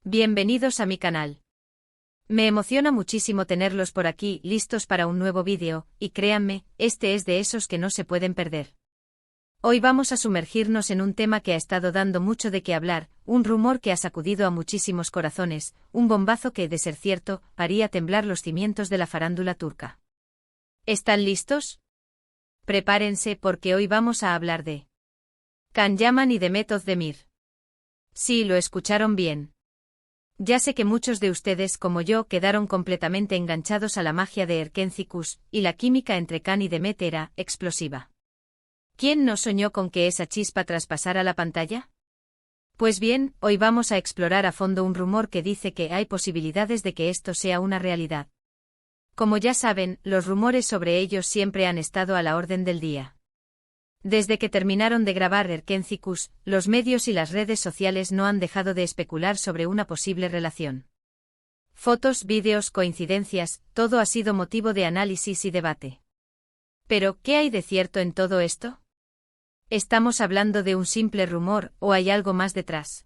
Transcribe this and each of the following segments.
Bienvenidos a mi canal. Me emociona muchísimo tenerlos por aquí, listos para un nuevo vídeo, y créanme, este es de esos que no se pueden perder. Hoy vamos a sumergirnos en un tema que ha estado dando mucho de qué hablar, un rumor que ha sacudido a muchísimos corazones, un bombazo que, de ser cierto, haría temblar los cimientos de la farándula turca. ¿Están listos? Prepárense porque hoy vamos a hablar de Can Yaman y Demet Özdemir. Sí, lo escucharon bien. Ya sé que muchos de ustedes, como yo, quedaron completamente enganchados a la magia de Erkenci Kuş, y la química entre Can y Demet era explosiva. ¿Quién no soñó con que esa chispa traspasara la pantalla? Pues bien, hoy vamos a explorar a fondo un rumor que dice que hay posibilidades de que esto sea una realidad. Como ya saben, los rumores sobre ellos siempre han estado a la orden del día. Desde que terminaron de grabar Erkenci Kuş, los medios y las redes sociales no han dejado de especular sobre una posible relación. Fotos, vídeos, coincidencias, todo ha sido motivo de análisis y debate. Pero, ¿qué hay de cierto en todo esto? ¿Estamos hablando de un simple rumor, o hay algo más detrás?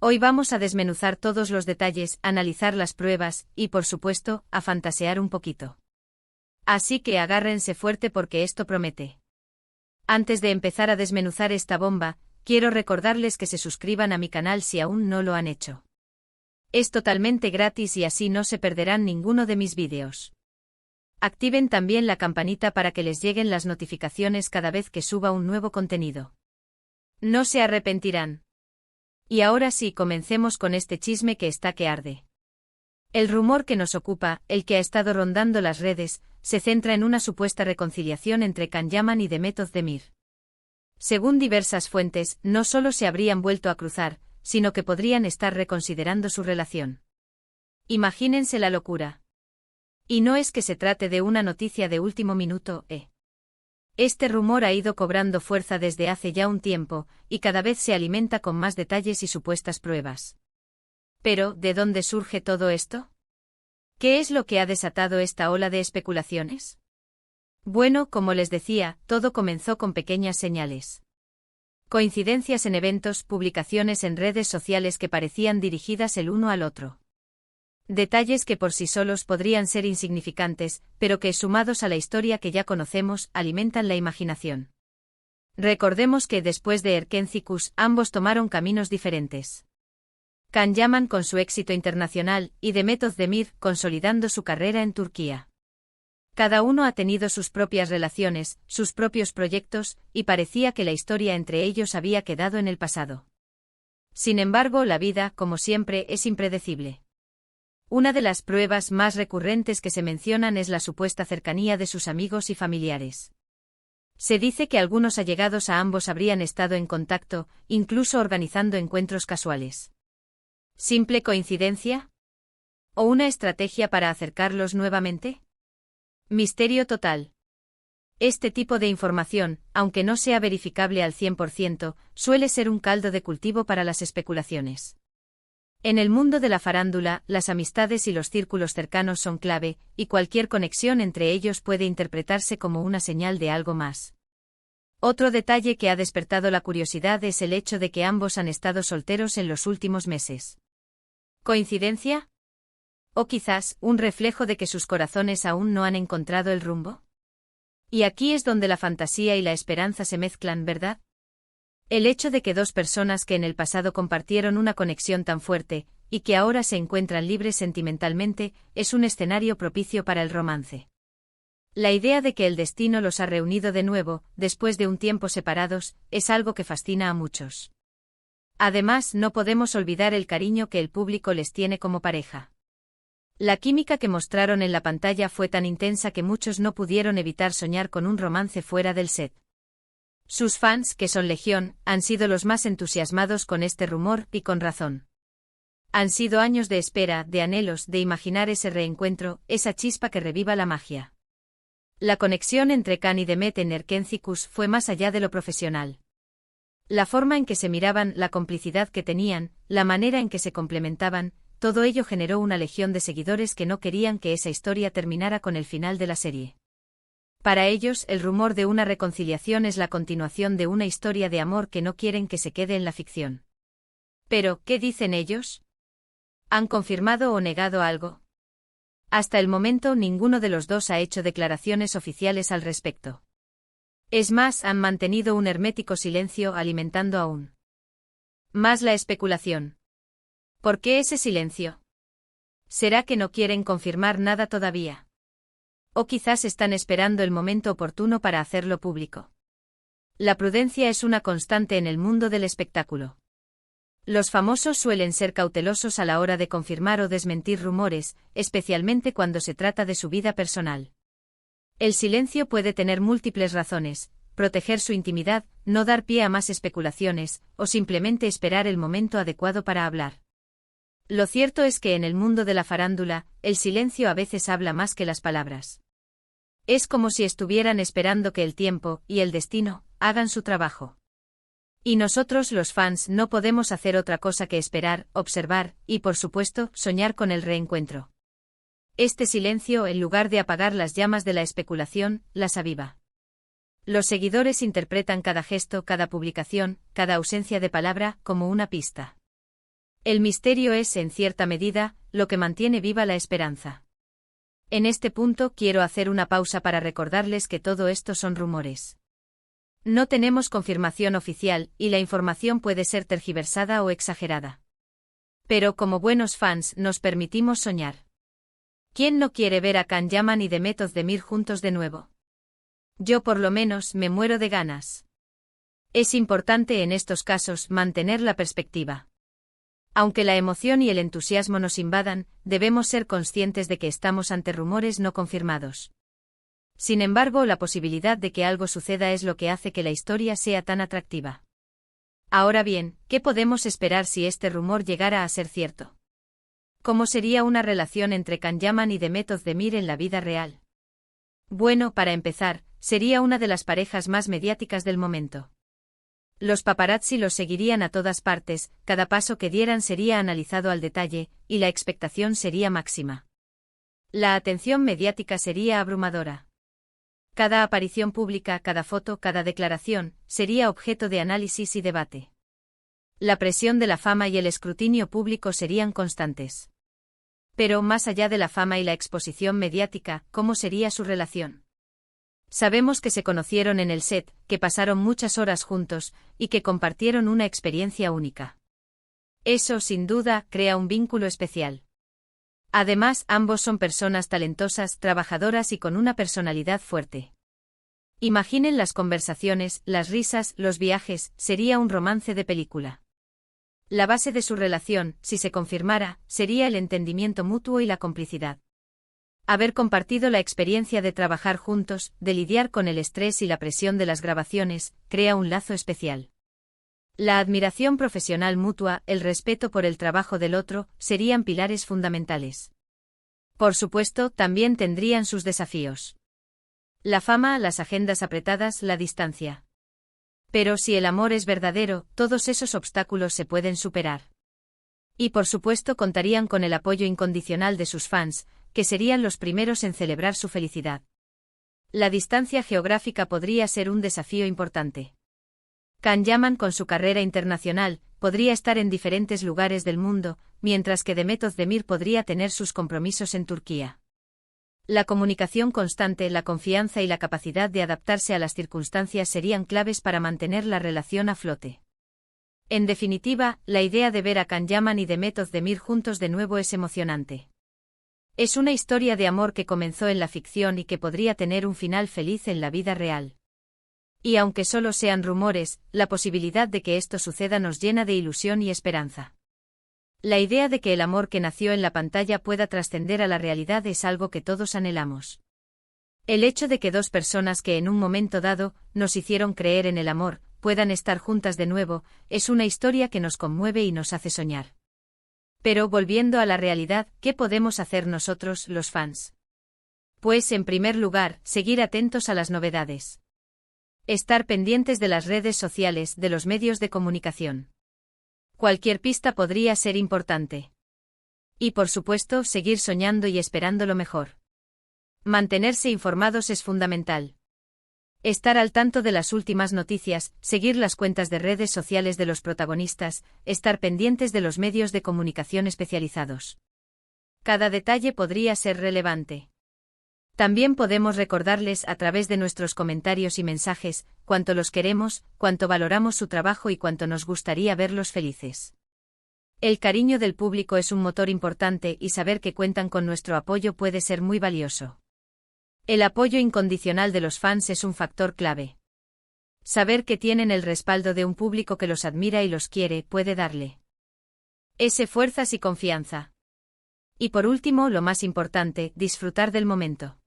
Hoy vamos a desmenuzar todos los detalles, analizar las pruebas, y por supuesto, a fantasear un poquito. Así que agárrense fuerte porque esto promete. Antes de empezar a desmenuzar esta bomba, quiero recordarles que se suscriban a mi canal si aún no lo han hecho. Es totalmente gratis y así no se perderán ninguno de mis vídeos. Activen también la campanita para que les lleguen las notificaciones cada vez que suba un nuevo contenido. No se arrepentirán. Y ahora sí, comencemos con este chisme que está que arde. El rumor que nos ocupa, el que ha estado rondando las redes, se centra en una supuesta reconciliación entre Can Yaman y Demet Özdemir. Según diversas fuentes, no solo se habrían vuelto a cruzar, sino que podrían estar reconsiderando su relación. Imagínense la locura. Y no es que se trate de una noticia de último minuto, Este rumor ha ido cobrando fuerza desde hace ya un tiempo, y cada vez se alimenta con más detalles y supuestas pruebas. Pero, ¿de dónde surge todo esto? ¿Qué es lo que ha desatado esta ola de especulaciones? Bueno, como les decía, todo comenzó con pequeñas señales. Coincidencias en eventos, publicaciones en redes sociales que parecían dirigidas el uno al otro. Detalles que por sí solos podrían ser insignificantes, pero que, sumados a la historia que ya conocemos, alimentan la imaginación. Recordemos que después de Erkenci Kuş, ambos tomaron caminos diferentes. Can Yaman con su éxito internacional, y Demet Özdemir consolidando su carrera en Turquía. Cada uno ha tenido sus propias relaciones, sus propios proyectos, y parecía que la historia entre ellos había quedado en el pasado. Sin embargo, la vida, como siempre, es impredecible. Una de las pruebas más recurrentes que se mencionan es la supuesta cercanía de sus amigos y familiares. Se dice que algunos allegados a ambos habrían estado en contacto, incluso organizando encuentros casuales. ¿Simple coincidencia? ¿O una estrategia para acercarlos nuevamente? Misterio total. Este tipo de información, aunque no sea verificable al 100%, suele ser un caldo de cultivo para las especulaciones. En el mundo de la farándula, las amistades y los círculos cercanos son clave, y cualquier conexión entre ellos puede interpretarse como una señal de algo más. Otro detalle que ha despertado la curiosidad es el hecho de que ambos han estado solteros en los últimos meses. ¿Coincidencia? ¿O quizás un reflejo de que sus corazones aún no han encontrado el rumbo? Y aquí es donde la fantasía y la esperanza se mezclan, ¿verdad? El hecho de que dos personas que en el pasado compartieron una conexión tan fuerte, y que ahora se encuentran libres sentimentalmente, es un escenario propicio para el romance. La idea de que el destino los ha reunido de nuevo, después de un tiempo separados, es algo que fascina a muchos. Además, no podemos olvidar el cariño que el público les tiene como pareja. La química que mostraron en la pantalla fue tan intensa que muchos no pudieron evitar soñar con un romance fuera del set. Sus fans, que son legión, han sido los más entusiasmados con este rumor, y con razón. Han sido años de espera, de anhelos, de imaginar ese reencuentro, esa chispa que reviva la magia. La conexión entre Can y Demet en Erkenci Kuş fue más allá de lo profesional. La forma en que se miraban, la complicidad que tenían, la manera en que se complementaban, todo ello generó una legión de seguidores que no querían que esa historia terminara con el final de la serie. Para ellos, el rumor de una reconciliación es la continuación de una historia de amor que no quieren que se quede en la ficción. Pero, ¿qué dicen ellos? ¿Han confirmado o negado algo? Hasta el momento ninguno de los dos ha hecho declaraciones oficiales al respecto. Es más, han mantenido un hermético silencio alimentando aún más la especulación. ¿Por qué ese silencio? ¿Será que no quieren confirmar nada todavía? O quizás están esperando el momento oportuno para hacerlo público. La prudencia es una constante en el mundo del espectáculo. Los famosos suelen ser cautelosos a la hora de confirmar o desmentir rumores, especialmente cuando se trata de su vida personal. El silencio puede tener múltiples razones: proteger su intimidad, no dar pie a más especulaciones, o simplemente esperar el momento adecuado para hablar. Lo cierto es que en el mundo de la farándula, el silencio a veces habla más que las palabras. Es como si estuvieran esperando que el tiempo y el destino hagan su trabajo. Y nosotros los fans no podemos hacer otra cosa que esperar, observar y, por supuesto, soñar con el reencuentro. Este silencio, en lugar de apagar las llamas de la especulación, las aviva. Los seguidores interpretan cada gesto, cada publicación, cada ausencia de palabra, como una pista. El misterio es, en cierta medida, lo que mantiene viva la esperanza. En este punto quiero hacer una pausa para recordarles que todo esto son rumores. No tenemos confirmación oficial, y la información puede ser tergiversada o exagerada. Pero como buenos fans nos permitimos soñar. ¿Quién no quiere ver a Can Yaman y Demet Özdemir juntos de nuevo? Yo por lo menos me muero de ganas. Es importante en estos casos mantener la perspectiva. Aunque la emoción y el entusiasmo nos invadan, debemos ser conscientes de que estamos ante rumores no confirmados. Sin embargo, la posibilidad de que algo suceda es lo que hace que la historia sea tan atractiva. Ahora bien, ¿qué podemos esperar si este rumor llegara a ser cierto? ¿Cómo sería una relación entre Can Yaman y Demet Özdemir en la vida real? Bueno, para empezar, sería una de las parejas más mediáticas del momento. Los paparazzi los seguirían a todas partes, cada paso que dieran sería analizado al detalle, y la expectación sería máxima. La atención mediática sería abrumadora. Cada aparición pública, cada foto, cada declaración, sería objeto de análisis y debate. La presión de la fama y el escrutinio público serían constantes. Pero más allá de la fama y la exposición mediática, ¿cómo sería su relación? Sabemos que se conocieron en el set, que pasaron muchas horas juntos, y que compartieron una experiencia única. Eso, sin duda, crea un vínculo especial. Además, ambos son personas talentosas, trabajadoras y con una personalidad fuerte. Imaginen las conversaciones, las risas, los viajes, sería un romance de película. La base de su relación, si se confirmara, sería el entendimiento mutuo y la complicidad. Haber compartido la experiencia de trabajar juntos, de lidiar con el estrés y la presión de las grabaciones, crea un lazo especial. La admiración profesional mutua, el respeto por el trabajo del otro, serían pilares fundamentales. Por supuesto, también tendrían sus desafíos. La fama, las agendas apretadas, la distancia. Pero si el amor es verdadero, todos esos obstáculos se pueden superar. Y por supuesto contarían con el apoyo incondicional de sus fans, que serían los primeros en celebrar su felicidad. La distancia geográfica podría ser un desafío importante. Can Yaman, con su carrera internacional, podría estar en diferentes lugares del mundo, mientras que Demet Özdemir podría tener sus compromisos en Turquía. La comunicación constante, la confianza y la capacidad de adaptarse a las circunstancias serían claves para mantener la relación a flote. En definitiva, la idea de ver a Can Yaman y Demet Özdemir juntos de nuevo es emocionante. Es una historia de amor que comenzó en la ficción y que podría tener un final feliz en la vida real. Y aunque solo sean rumores, la posibilidad de que esto suceda nos llena de ilusión y esperanza. La idea de que el amor que nació en la pantalla pueda trascender a la realidad es algo que todos anhelamos. El hecho de que dos personas que en un momento dado nos hicieron creer en el amor, puedan estar juntas de nuevo, es una historia que nos conmueve y nos hace soñar. Pero volviendo a la realidad, ¿qué podemos hacer nosotros, los fans? Pues en primer lugar, seguir atentos a las novedades. Estar pendientes de las redes sociales, de los medios de comunicación. Cualquier pista podría ser importante. Y por supuesto, seguir soñando y esperando lo mejor. Mantenerse informados es fundamental. Estar al tanto de las últimas noticias, seguir las cuentas de redes sociales de los protagonistas, estar pendientes de los medios de comunicación especializados. Cada detalle podría ser relevante. También podemos recordarles a través de nuestros comentarios y mensajes, cuánto los queremos, cuánto valoramos su trabajo y cuánto nos gustaría verlos felices. El cariño del público es un motor importante y saber que cuentan con nuestro apoyo puede ser muy valioso. El apoyo incondicional de los fans es un factor clave. Saber que tienen el respaldo de un público que los admira y los quiere puede darle fuerzas y confianza. Y por último, lo más importante, disfrutar del momento.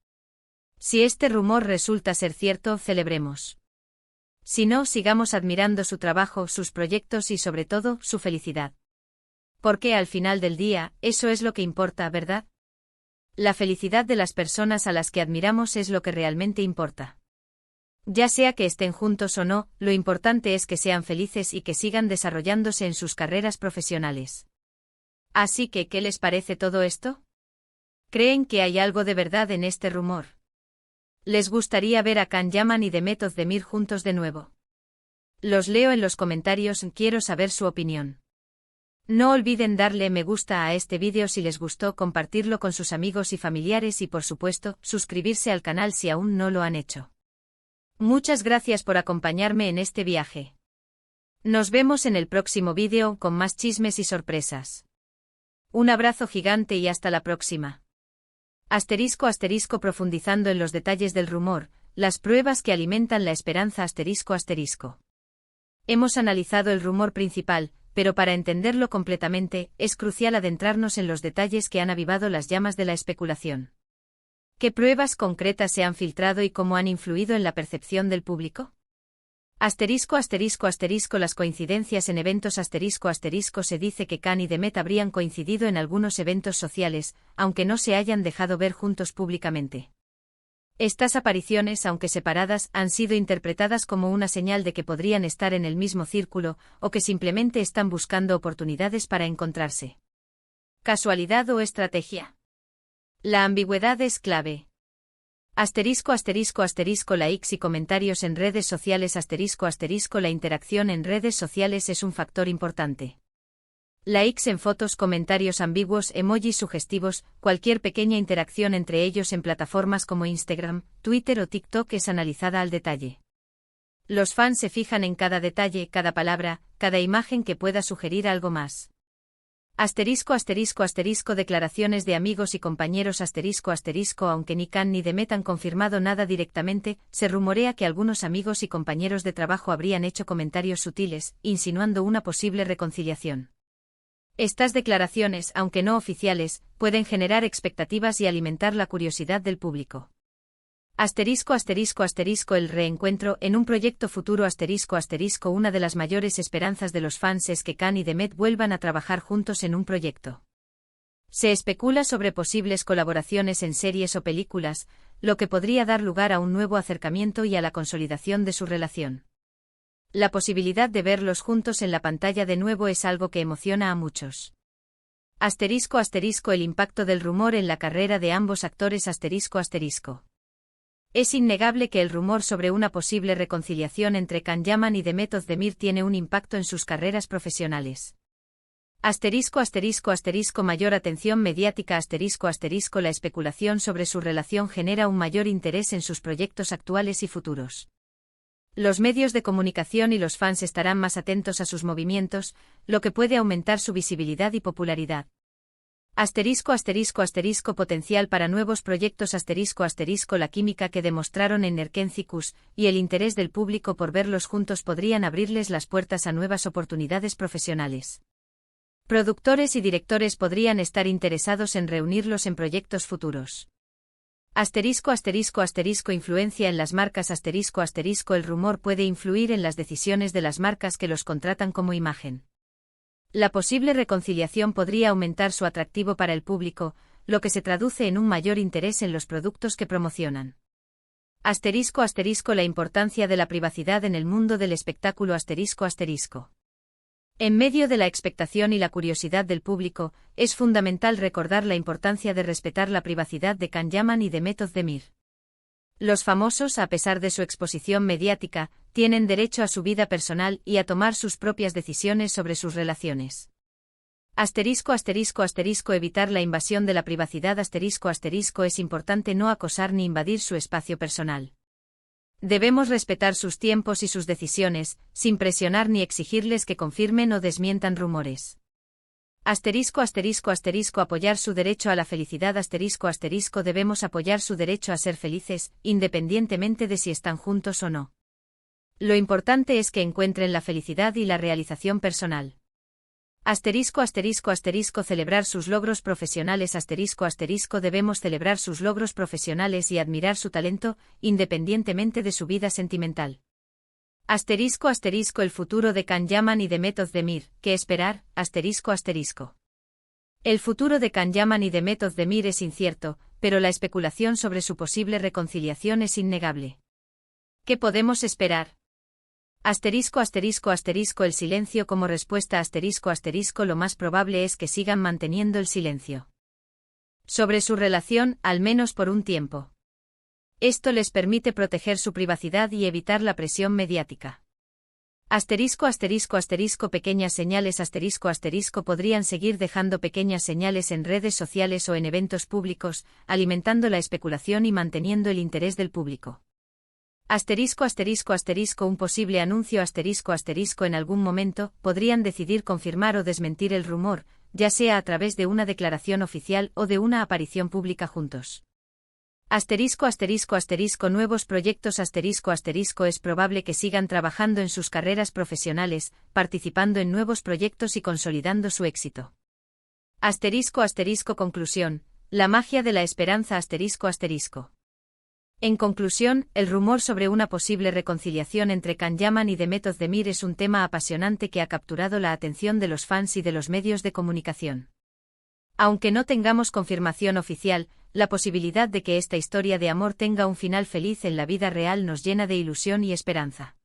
Si este rumor resulta ser cierto, celebremos. Si no, sigamos admirando su trabajo, sus proyectos y sobre todo, su felicidad. Porque al final del día, eso es lo que importa, ¿verdad? La felicidad de las personas a las que admiramos es lo que realmente importa. Ya sea que estén juntos o no, lo importante es que sean felices y que sigan desarrollándose en sus carreras profesionales. Así que, ¿qué les parece todo esto? ¿Creen que hay algo de verdad en este rumor? ¿Les gustaría ver a Can Yaman y Demet Özdemir juntos de nuevo? Los leo en los comentarios, quiero saber su opinión. No olviden darle me gusta a este vídeo si les gustó, compartirlo con sus amigos y familiares y por supuesto, suscribirse al canal si aún no lo han hecho. Muchas gracias por acompañarme en este viaje. Nos vemos en el próximo vídeo con más chismes y sorpresas. Un abrazo gigante y hasta la próxima. *** Profundizando en los detalles del rumor, las pruebas que alimentan la esperanza ***. Hemos analizado el rumor principal, pero para entenderlo completamente, es crucial adentrarnos en los detalles que han avivado las llamas de la especulación. ¿Qué pruebas concretas se han filtrado y cómo han influido en la percepción del público? Las coincidencias en eventos se dice que Can y Demet habrían coincidido en algunos eventos sociales, aunque no se hayan dejado ver juntos públicamente. Estas apariciones, aunque separadas, han sido interpretadas como una señal de que podrían estar en el mismo círculo, o que simplemente están buscando oportunidades para encontrarse. ¿Casualidad o estrategia? La ambigüedad es clave. Likes y comentarios en redes sociales La interacción en redes sociales es un factor importante. Likes en fotos, comentarios ambiguos, emojis sugestivos, cualquier pequeña interacción entre ellos en plataformas como Instagram, Twitter o TikTok es analizada al detalle. Los fans se fijan en cada detalle, cada palabra, cada imagen que pueda sugerir algo más. Declaraciones de amigos y compañeros Aunque ni Can ni Demet han confirmado nada directamente, se rumorea que algunos amigos y compañeros de trabajo habrían hecho comentarios sutiles, insinuando una posible reconciliación. Estas declaraciones, aunque no oficiales, pueden generar expectativas y alimentar la curiosidad del público. El reencuentro en un proyecto futuro Una de las mayores esperanzas de los fans es que Can y Demet vuelvan a trabajar juntos en un proyecto. Se especula sobre posibles colaboraciones en series o películas, lo que podría dar lugar a un nuevo acercamiento y a la consolidación de su relación. La posibilidad de verlos juntos en la pantalla de nuevo es algo que emociona a muchos. El impacto del rumor en la carrera de ambos actores Es innegable que el rumor sobre una posible reconciliación entre Can Yaman y Demet Özdemir tiene un impacto en sus carreras profesionales. Mayor atención mediática La especulación sobre su relación genera un mayor interés en sus proyectos actuales y futuros. Los medios de comunicación y los fans estarán más atentos a sus movimientos, lo que puede aumentar su visibilidad y popularidad. Potencial para nuevos proyectos La química que demostraron en Nerkencicus y el interés del público por verlos juntos podrían abrirles las puertas a nuevas oportunidades profesionales. Productores y directores podrían estar interesados en reunirlos en proyectos futuros. Influencia en las marcas El rumor puede influir en las decisiones de las marcas que los contratan como imagen. La posible reconciliación podría aumentar su atractivo para el público, lo que se traduce en un mayor interés en los productos que promocionan. La importancia de la privacidad en el mundo del espectáculo En medio de la expectación y la curiosidad del público, es fundamental recordar la importancia de respetar la privacidad de Can Yaman y Demet Özdemir. Los famosos, a pesar de su exposición mediática, tienen derecho a su vida personal y a tomar sus propias decisiones sobre sus relaciones. Evitar la invasión de la privacidad. Es importante no acosar ni invadir su espacio personal. Debemos respetar sus tiempos y sus decisiones, sin presionar ni exigirles que confirmen o desmientan rumores. Apoyar su derecho a la felicidad. Debemos apoyar su derecho a ser felices, independientemente de si están juntos o no. Lo importante es que encuentren la felicidad y la realización personal. Celebrar sus logros profesionales. Debemos celebrar sus logros profesionales y admirar su talento, independientemente de su vida sentimental. El futuro de Can Yaman y de Method Demir, ¿qué esperar? El futuro de Can Yaman y de Method Demir es incierto, pero la especulación sobre su posible reconciliación es innegable. ¿Qué podemos esperar? El silencio como respuesta. Lo más probable es que sigan manteniendo el silencio sobre su relación, al menos por un tiempo. Esto les permite proteger su privacidad y evitar la presión mediática. Pequeñas señales. Podrían seguir dejando pequeñas señales en redes sociales o en eventos públicos, alimentando la especulación y manteniendo el interés del público. Un posible anuncio. En algún momento, podrían decidir confirmar o desmentir el rumor, ya sea a través de una declaración oficial o de una aparición pública juntos. Nuevos proyectos. Es probable que sigan trabajando en sus carreras profesionales, participando en nuevos proyectos y consolidando su éxito. Conclusión. La magia de la esperanza. En conclusión, el rumor sobre una posible reconciliación entre Can Yaman y The Method Demir es un tema apasionante que ha capturado la atención de los fans y de los medios de comunicación. Aunque no tengamos confirmación oficial, la posibilidad de que esta historia de amor tenga un final feliz en la vida real nos llena de ilusión y esperanza.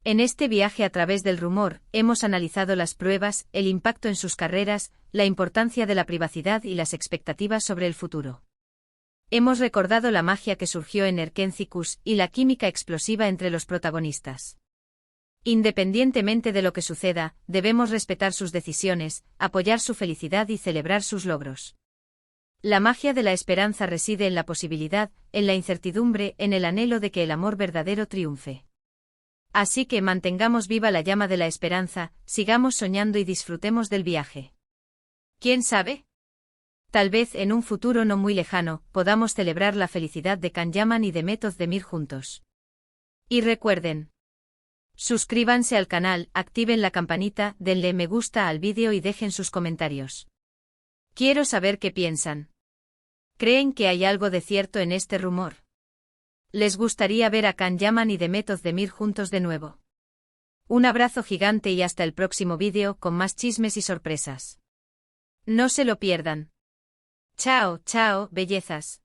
En este viaje a través del rumor, hemos analizado las pruebas, el impacto en sus carreras, la importancia de la privacidad y las expectativas sobre el futuro. Hemos recordado la magia que surgió en Erkencikus y la química explosiva entre los protagonistas. Independientemente de lo que suceda, debemos respetar sus decisiones, apoyar su felicidad y celebrar sus logros. La magia de la esperanza reside en la posibilidad, en la incertidumbre, en el anhelo de que el amor verdadero triunfe. Así que mantengamos viva la llama de la esperanza, sigamos soñando y disfrutemos del viaje. ¿Quién sabe? Tal vez en un futuro no muy lejano, podamos celebrar la felicidad de Can Yaman y de Method Demir juntos. Y recuerden, suscríbanse al canal, activen la campanita, denle me gusta al vídeo y dejen sus comentarios. Quiero saber qué piensan. ¿Creen que hay algo de cierto en este rumor? ¿Les gustaría ver a Can Yaman y The Method Demir juntos de nuevo? Un abrazo gigante y hasta el próximo vídeo con más chismes y sorpresas. No se lo pierdan. Chao, chao, bellezas.